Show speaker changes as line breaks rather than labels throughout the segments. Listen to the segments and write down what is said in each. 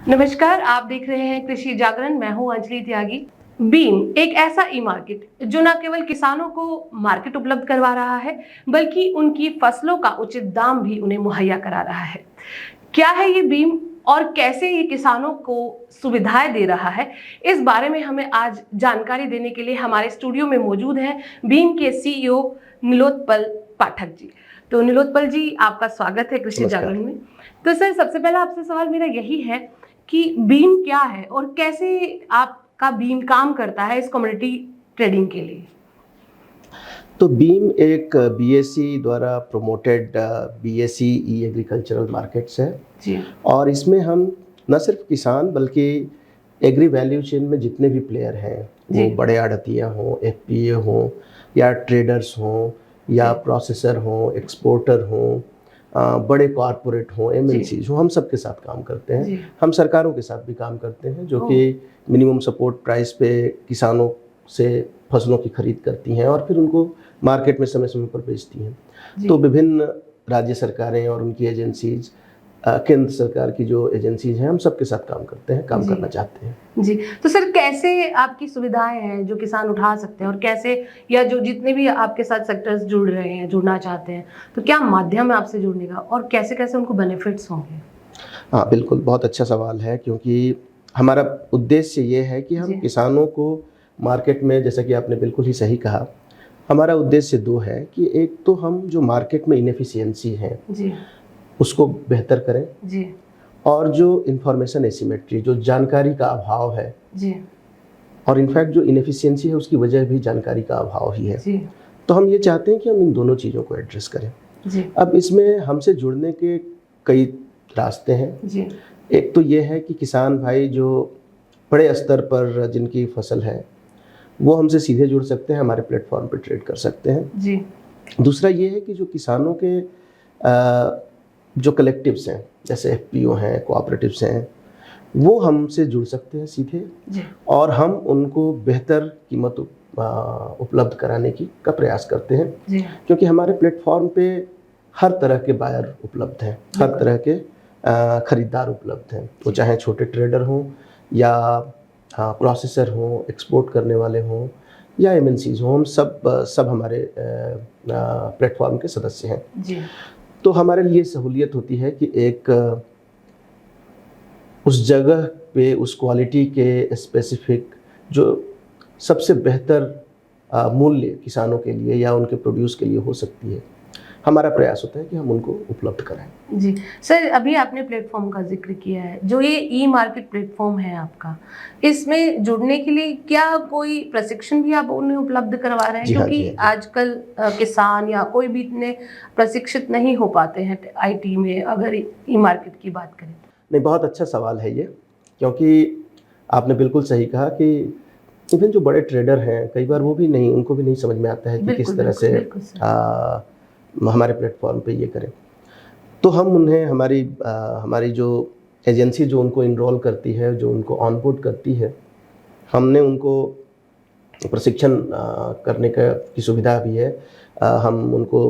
नमस्कार, आप देख रहे हैं कृषि जागरण। मैं हूं अंजलि त्यागी। बीम एक ऐसा ई मार्केट जो न केवल किसानों को मार्केट उपलब्ध करवा रहा है, बल्कि उनकी फसलों का उचित दाम भी उन्हें मुहैया करा रहा है। क्या है ये बीम और कैसे ये किसानों को सुविधाएं दे रहा है, इस बारे में हमें आज जानकारी देने के लिए हमारे स्टूडियो में मौजूद हैं बीम के सीईओ नीलोत्पल पाठक जी। तो नीलोत्पल जी, आपका स्वागत है कृषि जागरण में। तो सर, सबसे पहला आपसे सवाल मेरा यही है कि बीम क्या है और कैसे आपका बीम काम करता है इस कमोडिटी ट्रेडिंग के लिए।
तो बीम एक बीएसई द्वारा प्रोमोटेड बीएसई ई एग्रीकल्चरल मार्केट्स है
जी।
और इसमें हम न सिर्फ किसान बल्कि एग्री वैल्यू चेन में जितने भी प्लेयर हैं, वो बड़े आड़तिया हों, एफपीए हों या ट्रेडर्स हों या प्रोसेसर हों, एक्सपोर्टर हों, बड़े कॉरपोरेट हों, एमएनसीज हों, हम सब के साथ काम करते हैं। हम सरकारों के साथ भी काम करते हैं जो कि मिनिमम सपोर्ट प्राइस पे किसानों से फसलों की खरीद करती हैं और फिर उनको मार्केट में समय समय पर बेचती हैं। तो विभिन्न राज्य सरकारें और उनकी एजेंसीज, केंद्र सरकार की जो एजेंसीज हैं, हम सबके साथ काम करते हैं, काम करना चाहते हैं।
जी। तो सर, कैसे आपकी सुविधाएं हैं जो किसान उठा सकते हैं और कैसे, या जो जितने भी आपके साथ सेक्टर्स जुड़ रहे हैं, जुड़ना चाहते हैं, तो क्या माध्यम है आपसे जुड़ने का और कैसे कैसे उनको बेनिफिट्स होंगे?
हाँ बिल्कुल, बहुत अच्छा सवाल है, क्योंकि हमारा उद्देश्य ये है कि हम किसानों को मार्केट में, जैसा कि आपने बिल्कुल ही सही कहा, हमारा उद्देश्य दो है कि एक तो हम जो मार्केट में इनएफिशिएंसी है उसको बेहतर करें जी। और जो इंफॉर्मेशन एसिमेट्री, जो जानकारी का अभाव है जी। और इनफैक्ट जो इनएफिशिएंसी है उसकी वजह भी जानकारी का अभाव ही है जी। तो हम ये चाहते हैं कि हम इन दोनों चीज़ों को एड्रेस करें जी। अब इसमें हमसे जुड़ने के कई रास्ते हैं जी। एक तो ये है कि किसान भाई जो बड़े स्तर पर जिनकी फसल है वो हमसे सीधे जुड़ सकते हैं, हमारे प्लेटफॉर्म पर ट्रेड कर सकते हैं जी। दूसरा ये है कि जो किसानों के जो कलेक्टिव्स हैं, जैसे एफपीओ हैं, कोऑपरेटिव्स हैं, वो हमसे जुड़ सकते हैं सीधे जी। और हम उनको बेहतर कीमत उपलब्ध कराने का प्रयास करते हैं जी। क्योंकि हमारे प्लेटफॉर्म पे हर तरह के बायर उपलब्ध हैं, हर तरह के खरीदार उपलब्ध हैं, वो चाहे छोटे ट्रेडर हों या प्रोसेसर हों, एक्सपोर्ट करने वाले हों या एमएनसीज हों, हम सब हमारे प्लेटफॉर्म के सदस्य हैं जी। तो हमारे लिए सहूलियत होती है कि एक उस जगह पे उस क्वालिटी के स्पेसिफिक जो सबसे बेहतर मूल्य किसानों के लिए या उनके प्रोड्यूस के लिए हो सकती है, हमारा प्रयास होता है कि हम उनको उपलब्ध कराएं
जी। सर, अभी आपने प्लेटफॉर्म का जिक्र किया है, जो ये ई मार्केट प्लेटफॉर्म है आपका, इसमें जुड़ने के लिए क्या कोई प्रशिक्षण भी आप उन्हें उपलब्ध करवा रहे हैं? क्योंकि आजकल किसान या कोई भी इतने प्रशिक्षित नहीं हो पाते हैं आईटी में, अगर ई मार्केट की बात करें।
नहीं, बहुत अच्छा सवाल है ये, क्योंकि आपने बिल्कुल सही कहा कि इवन जो बड़े ट्रेडर हैं, कई बार उनको भी नहीं समझ में आता है कि किस तरह से हमारे प्लेटफॉर्म पे ये करें। तो हम उन्हें हमारी जो एजेंसी जो उनको इनरोल करती है, जो उनको ऑनबोर्ड करती है, हमने उनको प्रशिक्षण करने की सुविधा भी है। हम उनको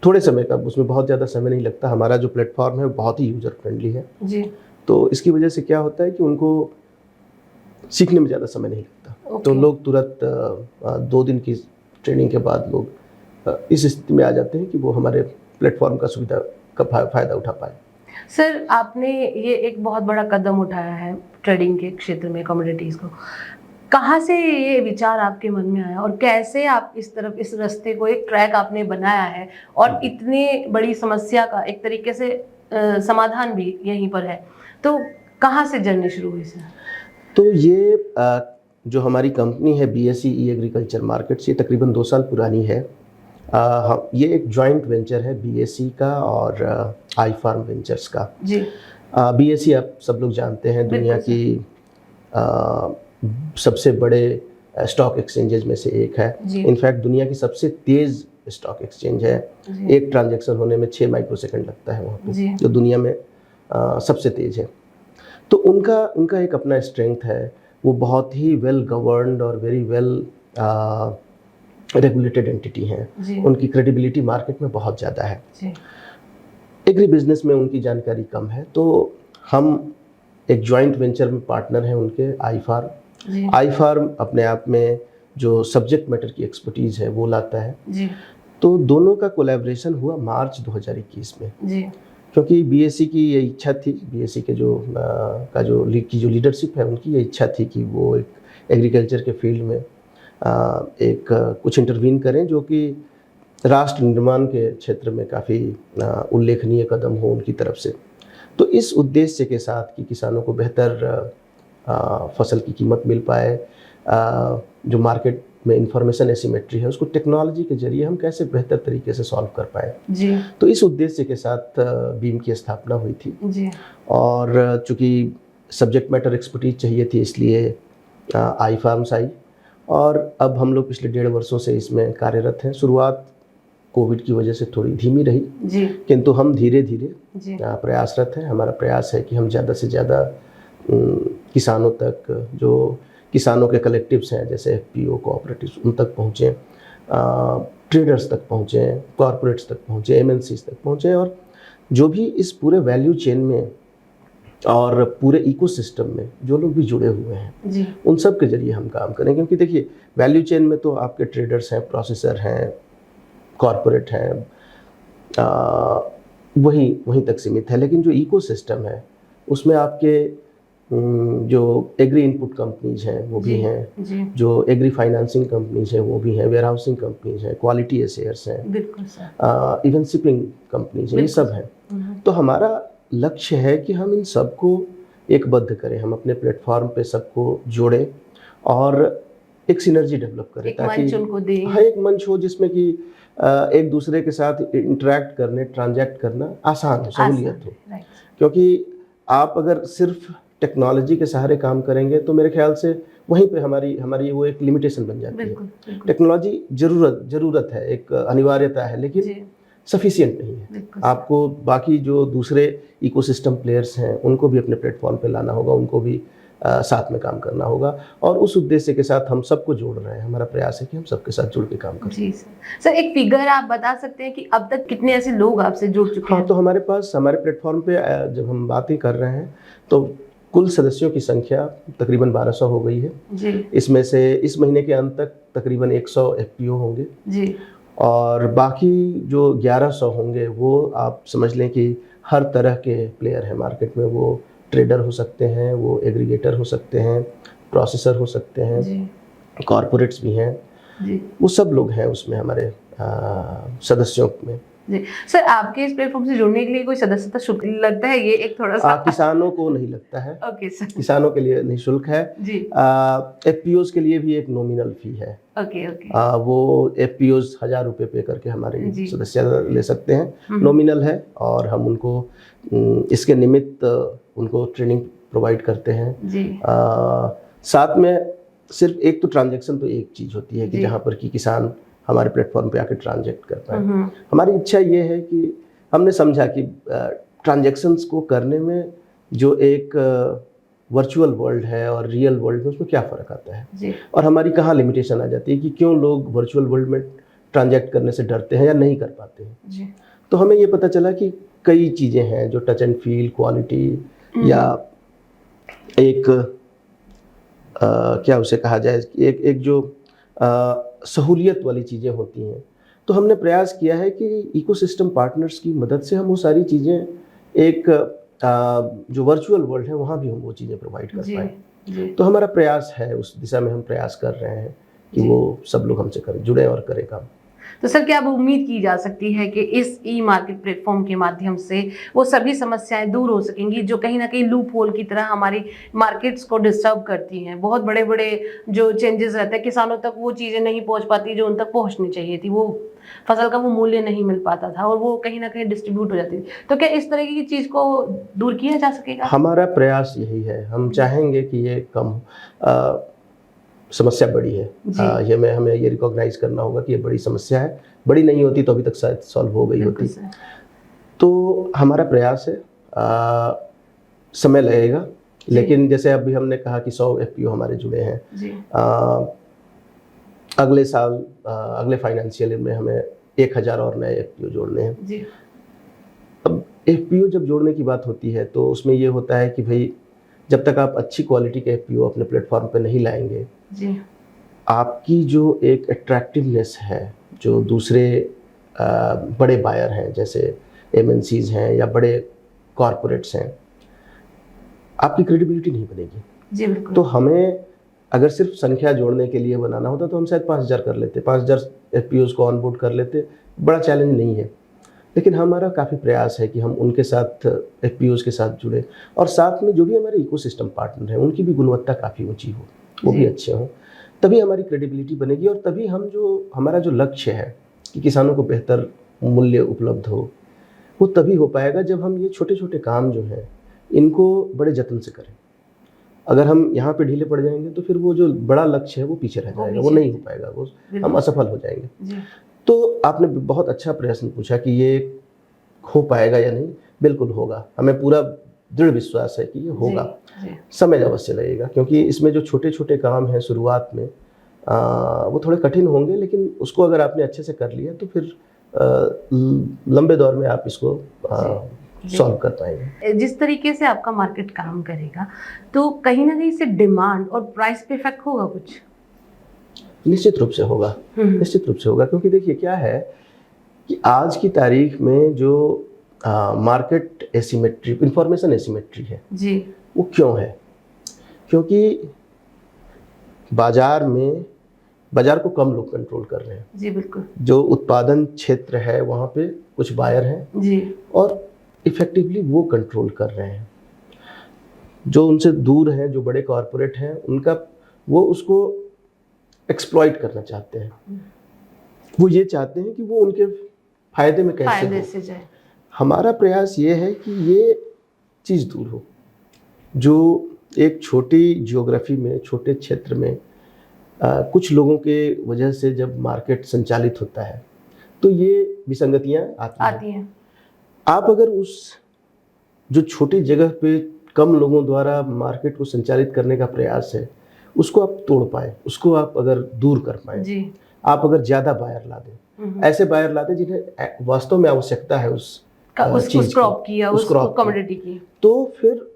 थोड़े समय का, उसमें बहुत ज़्यादा समय नहीं लगता, हमारा जो प्लेटफॉर्म है बहुत ही यूज़र फ्रेंडली है जी। तो इसकी वजह से क्या होता है कि उनको सीखने में ज़्यादा समय नहीं लगता तो लोग तुरंत 2 दिन की ट्रेनिंग के बाद लोग इस स्थिति में आ जाते हैं कि वो हमारे प्लेटफॉर्म का सुविधा का फ़ायदा उठा पाए।
सर, आपने ये एक बहुत बड़ा कदम उठाया है ट्रेडिंग के क्षेत्र में, कमोडिटीज़ को। कहाँ से ये विचार आपके मन में आया और कैसे आप इस रास्ते को, एक ट्रैक आपने बनाया है और इतनी बड़ी समस्या का एक तरीके से समाधान भी यहीं पर है, तो कहाँ से जर्नी शुरू हुई सर?
तो ये जो हमारी कंपनी है बीएसई ई एग्रीकल्चर मार्केट्स, ये तकरीबन 2 साल पुरानी है। ये एक जॉइंट वेंचर है बीएसई का और आई फार्म वेंचर्स का जी। बीएसई आप सब लोग जानते हैं, दुनिया की सबसे बड़े स्टॉक एक्सचेंजेस में से एक है। इनफैक्ट दुनिया की सबसे तेज़ स्टॉक एक्सचेंज है। एक ट्रांजैक्शन होने में 6 माइक्रोसेकंड लगता है वहाँ पे, जो दुनिया में सबसे तेज़ है। तो उनका एक अपना स्ट्रेंथ है, वो बहुत ही वेल गवर्नड और वेरी वेल रेगुलेटेड एंटिटी हैं। उनकी क्रेडिबिलिटी मार्केट में बहुत ज़्यादा है। एग्री बिजनेस में उनकी जानकारी कम है, तो हम एक जॉइंट वेंचर में पार्टनर हैं उनके आई फार्म। आई फार्म अपने आप में जो सब्जेक्ट मैटर की एक्सपर्टीज़ है वो लाता है
जी।
तो दोनों का कोलैबोरेशन हुआ मार्च 2021 में
जी।
क्योंकि बीएससी की ये इच्छा थी, बीएससी के जो लीडरशिप है उनकी ये इच्छा थी कि वो एक एग्रीकल्चर के फील्ड में कुछ इंटरवीन करें जो कि राष्ट्र निर्माण के क्षेत्र में काफ़ी उल्लेखनीय कदम हो उनकी तरफ से। तो इस उद्देश्य के साथ कि किसानों को बेहतर फसल की कीमत मिल पाए, जो मार्केट में इंफॉर्मेशन एसिमेट्री है उसको टेक्नोलॉजी के जरिए हम कैसे बेहतर तरीके से सॉल्व कर पाए
जी।
तो इस उद्देश्य के साथ बीम की स्थापना हुई थी
जी।
और चूँकि सब्जेक्ट मैटर एक्सपर्टीज चाहिए थी इसलिए आई फार्म्स आई और अब हम लोग पिछले 1.5 वर्षों से इसमें कार्यरत हैं। शुरुआत कोविड की वजह से थोड़ी धीमी रही
जी।
किंतु हम धीरे धीरे
जी।
प्रयासरत हैं। हमारा प्रयास है कि हम ज़्यादा से ज़्यादा किसानों तक, जो किसानों के कलेक्टिव्स हैं जैसे एफपीओ कोऑपरेटिव्स, उन तक पहुँचें, ट्रेडर्स तक पहुँचें, कॉरपोरेट्स तक पहुँचें, एमएनसीज तक पहुँचें और जो भी इस पूरे वैल्यू चेन में और पूरे इकोसिस्टम में जो लोग भी जुड़े हुए हैं
जी।
उन सब के जरिए हम काम करें। क्योंकि देखिए वैल्यू चेन में तो आपके ट्रेडर्स हैं, प्रोसेसर हैं, कॉरपोरेट हैं, वहीं तक सीमित है, लेकिन जो इकोसिस्टम है उसमें आपके जो एग्री इनपुट कंपनीज हैं वो भी हैं, जो एग्री फाइनेंसिंग कंपनीज हैं वो भी हैं, वेयर हाउसिंग कंपनीज हैं, क्वालिटी एसेयर्स हैं,
बिल्कुल सर,
इवन शिपिंग कंपनीज हैं, ये सब हैं। तो हमारा लक्ष्य है कि हम इन सबको एकबद्ध करें, हम अपने प्लेटफॉर्म पे सबको जोड़ें और एक सिनर्जी डेवलप करें,
एक मंच उनको दें।
हाँ, एक मंच हो जिसमें कि एक दूसरे के साथ इंटरेक्ट करने, ट्रांजैक्ट करना आसान हो, सहूलियत हो। क्योंकि आप अगर सिर्फ टेक्नोलॉजी के सहारे काम करेंगे तो मेरे ख्याल से वहीं पे हमारी वो एक लिमिटेशन बन जाती है। टेक्नोलॉजी ज़रूरत है, एक अनिवार्यता है, लेकिन सफिशिएंट नहीं है। आपको बाकी जो दूसरे इकोसिस्टम प्लेयर्स हैं उनको भी अपने प्लेटफॉर्म पे लाना होगा, उनको भी साथ में काम करना होगा और उस उद्देश्य के साथ हम सबको जोड़ रहे हैं। हमारा प्रयास है कि हम सबके साथ जुड़ के काम करें।
जी सर। एक फिगर आप बता सकते हैं कि अब तक कितने ऐसे लोग आपसे जुड़ चुके हैं?
हाँ, तो हमारे प्लेटफॉर्म पे जब हम बातें कर रहे हैं तो कुल सदस्यों की संख्या तकरीबन 1200 हो गई है
जी।
इसमें से इस महीने के अंत तक तकरीबन 100 एफपीओ होंगे जी। और बाकी जो 1100 होंगे वो आप समझ लें कि हर तरह के प्लेयर हैं मार्केट में। वो ट्रेडर हो सकते हैं, वो एग्रीगेटर हो सकते हैं, प्रोसेसर हो सकते हैं, कॉरपोरेट्स भी हैं जी। वो सब लोग हैं उसमें हमारे सदस्यों में
जी। सर, आपके इस प्लेटफॉर्म से जुड़ने के लिए कोई सदस्यता शुल्क लगता है? ये एक थोड़ा सा
किसानों को नहीं लगता है।
Okay sir. किसानों
के लिए निःशुल्क है जी। एफपीओज के लिए भी एक नॉमिनल फी है।
ओके।
वो एफपीओज 1000 रुपये पे करके हमारे सदस्यता ले सकते हैं, नॉमिनल है और हम उनको इसके निमित्त उनको ट्रेनिंग प्रोवाइड करते हैं जी। साथ में सिर्फ एक तो ट्रांजैक्शन तो एक चीज़ होती है कि जहाँ पर कि किसान हमारे प्लेटफॉर्म पे आके ट्रांजैक्ट कर पाए। हमारी इच्छा ये है कि हमने समझा कि ट्रांजैक्शंस को करने में जो एक वर्चुअल वर्ल्ड है और रियल वर्ल्ड में उसमें क्या फ़र्क आता है जी। और हमारी कहाँ लिमिटेशन आ जाती है कि क्यों लोग वर्चुअल वर्ल्ड में ट्रांजैक्ट करने से डरते हैं या नहीं कर पाते हैं जी। तो हमें ये पता चला कि कई चीज़ें हैं जो टच एंड फील, क्वालिटी या एक क्या उसे कहा जाए, एक जो सहूलियत वाली चीज़ें होती हैं। तो हमने प्रयास किया है कि इकोसिस्टम पार्टनर्स की मदद से हम वो सारी चीज़ें एक जो वर्चुअल वर्ल्ड है वहाँ भी हम वो चीज़ें प्रोवाइड कर पाएँ। तो हमारा प्रयास है, उस दिशा में हम प्रयास कर रहे हैं कि वो सब लोग हमसे जुड़ें और करें काम।
तो सर, क्या अब उम्मीद की जा सकती है कि इस ई मार्केट प्लेटफॉर्म के माध्यम से वो सभी समस्याएं दूर हो सकेंगी जो कहीं ना कहीं लूप होल की तरह हमारी मार्केट्स को डिस्टर्ब करती हैं? बहुत बड़े बड़े जो चेंजेस रहते हैं, किसानों तक वो चीज़ें नहीं पहुंच पाती जो उन तक पहुंचनी चाहिए थी, वो फसल का वो मूल्य नहीं मिल पाता था और वो कहीं ना कहीं डिस्ट्रीब्यूट हो जाती थी। तो क्या इस तरह की चीज़ को दूर किया जा सकेगा?
हमारा प्रयास यही है। हम चाहेंगे कि ये कम समस्या बड़ी है, हमें ये रिकॉग्नाइज करना होगा कि ये बड़ी समस्या है। बड़ी नहीं होती तो अभी तक शायद सॉल्व हो गई होती। तो हमारा प्रयास है, समय लगेगा, लेकिन जैसे अभी हमने कहा कि 100 एफपीओ हमारे जुड़े हैं जी। अगले साल अगले फाइनेंशियल ईयर में हमें 1000 और नए एफपीओ जोड़ने हैं जी। अब एफपीओ जब जोड़ने की बात होती है तो उसमें ये होता है कि भाई जब तक आप अच्छी क्वालिटी के एफपीओ अपने प्लेटफॉर्म पे नहीं लाएंगे,
जी
आपकी जो एक अट्रैक्टिवनेस है, जो दूसरे बड़े बायर हैं जैसे एमएनसीज हैं या बड़े कॉरपोरेट्स हैं, आपकी क्रेडिबिलिटी नहीं बनेगी।
जी बिल्कुल।
तो हमें अगर सिर्फ संख्या जोड़ने के लिए बनाना होता तो हम शायद 5000 कर लेते, 5000 एफपीओज को ऑनबोर्ड कर लेते, बड़ा चैलेंज नहीं है। लेकिन हमारा काफ़ी प्रयास है कि हम उनके साथ एफपीओज के साथ जुड़े और साथ में जो भी हमारे इकोसिस्टम पार्टनर हैं उनकी भी गुणवत्ता काफ़ी ऊंची हो, वो भी अच्छे हों, तभी हमारी क्रेडिबिलिटी बनेगी और तभी हम हमारा जो लक्ष्य है कि किसानों को बेहतर मूल्य उपलब्ध हो, वो तभी हो पाएगा जब हम ये छोटे छोटे काम जो हैं इनको बड़े जतन से करें। अगर हम यहाँ पे ढीले पड़ जाएंगे तो फिर वो जो बड़ा लक्ष्य है वो पीछे रह जाएगा, वो नहीं हो पाएगा, वो हम असफल हो जाएंगे। तो आपने बहुत अच्छा प्रश्न पूछा कि ये हो पाएगा या नहीं। बिल्कुल होगा, हमें पूरा दृढ़ विश्वास है कि ये होगा। समय अवश्य लगेगा क्योंकि इसमें जो छोटे छोटे काम हैं शुरुआत में वो थोड़े कठिन होंगे, लेकिन उसको अगर आपने अच्छे से कर लिया तो फिर लंबे दौर में आप इसको सॉल्व कर पाएंगे।
जिस तरीके से आपका मार्केट काम करेगा तो कहीं ना कहीं से डिमांड और प्राइस पे इफेक्ट होगा कुछ?
निश्चित रूप से होगा, निश्चित रूप से होगा, क्योंकि देखिए क्या है कि आज की तारीख में जो मार्केट एसिमेट्री, इंफॉर्मेशन एसिमेट्री है जी, वो क्यों है? क्योंकि बाजार को कम लोग कंट्रोल कर रहे हैं।
जी बिल्कुल।
जो उत्पादन क्षेत्र है वहाँ पे कुछ बायर हैं जी, और इफेक्टिवली वो कंट्रोल कर रहे हैं। जो उनसे दूर हैं, जो बड़े कॉरपोरेट हैं, उनका वो उसको एक्सप्लॉइट करना चाहते हैं। वो ये चाहते हैं कि वो उनके फायदे में कैसे से जाए। हमारा प्रयास ये है कि ये चीज़ दूर हो। जो एक छोटी जियोग्राफी में, छोटे क्षेत्र में कुछ लोगों के वजह से जब मार्केट संचालित होता है तो ये विसंगतियाँ आती हैं। आप अगर उस जो छोटी जगह पे कम लोगों द्वारा मार्केट को संचालित करने का प्रयास है, उसको आप तोड़ पाए, उसको आप अगर दूर कर पाए, आप अगर ज़्यादा बायर ला दें, ऐसे बायर ला दें जिन्हें वास्तव में आवश्यकता है उस
क्रॉप की या उस कमोडिटी की, तो
फिर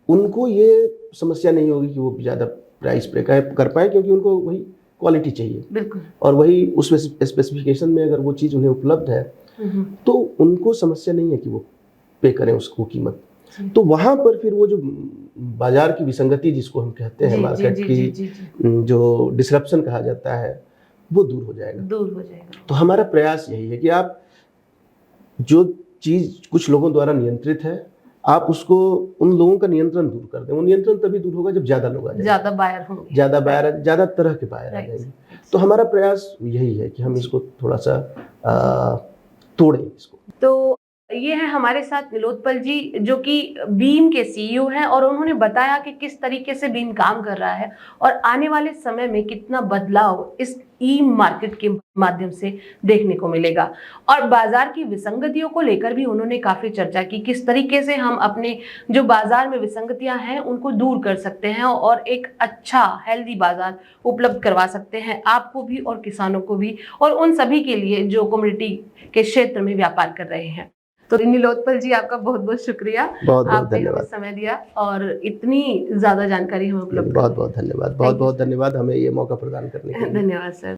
उनको ये समस्या नहीं होगी कि वो ज़्यादा प्राइस पे कर पाए, क्योंकि उनको वही क्वालिटी चाहिए। बिल्कुल। और वही उस स्पेसिफिकेशन में अगर वो चीज़ उन्हें उपलब्ध है तो उनको समस्या नहीं है कि वो पे करें उसको कीमत। तो वहाँ पर फिर वो जो बाजार की विसंगति जिसको हम कहते हैं, मार्केट की जो डिसरप्शन कहा जाता है, वो दूर हो जाएगा। तो हमारा प्रयास यही है कि आप जो चीज़ कुछ लोगों द्वारा नियंत्रित है, आप उसको, उन लोगों का नियंत्रण दूर कर दें। वो नियंत्रण तभी दूर होगा जब ज़्यादा लोग आ जाएंगे, ज़्यादा बायर होंगे, ज़्यादा तरह के बायर आ जाएंगे। तो हमारा प्रयास यही है कि हम इसको थोड़ा सा तोड़ें इसको।
तो ये है हमारे साथ नीलोत्पल जी, जो कि बीम के सीईओ हैं, और उन्होंने बताया कि किस तरीके से बीम काम कर रहा है और आने वाले समय में कितना बदलाव इस ई मार्केट के माध्यम से देखने को मिलेगा। और बाजार की विसंगतियों को लेकर भी उन्होंने काफी चर्चा की, किस तरीके से हम अपने जो बाजार में विसंगतियां हैं उनको दूर कर सकते हैं और एक अच्छा हेल्दी बाजार उपलब्ध करवा सकते हैं, आपको भी और किसानों को भी, और उन सभी के लिए जो कम्युनिटी के क्षेत्र में व्यापार कर रहे हैं। तो नीलोत्पल जी, आपका बहुत बहुत शुक्रिया, आपने हमें समय दिया और इतनी ज्यादा जानकारी हमें उपलब्ध।
बहुत बहुत धन्यवाद, बहुत बहुत धन्यवाद हमें ये मौका प्रदान करने के लिए।
धन्यवाद सर।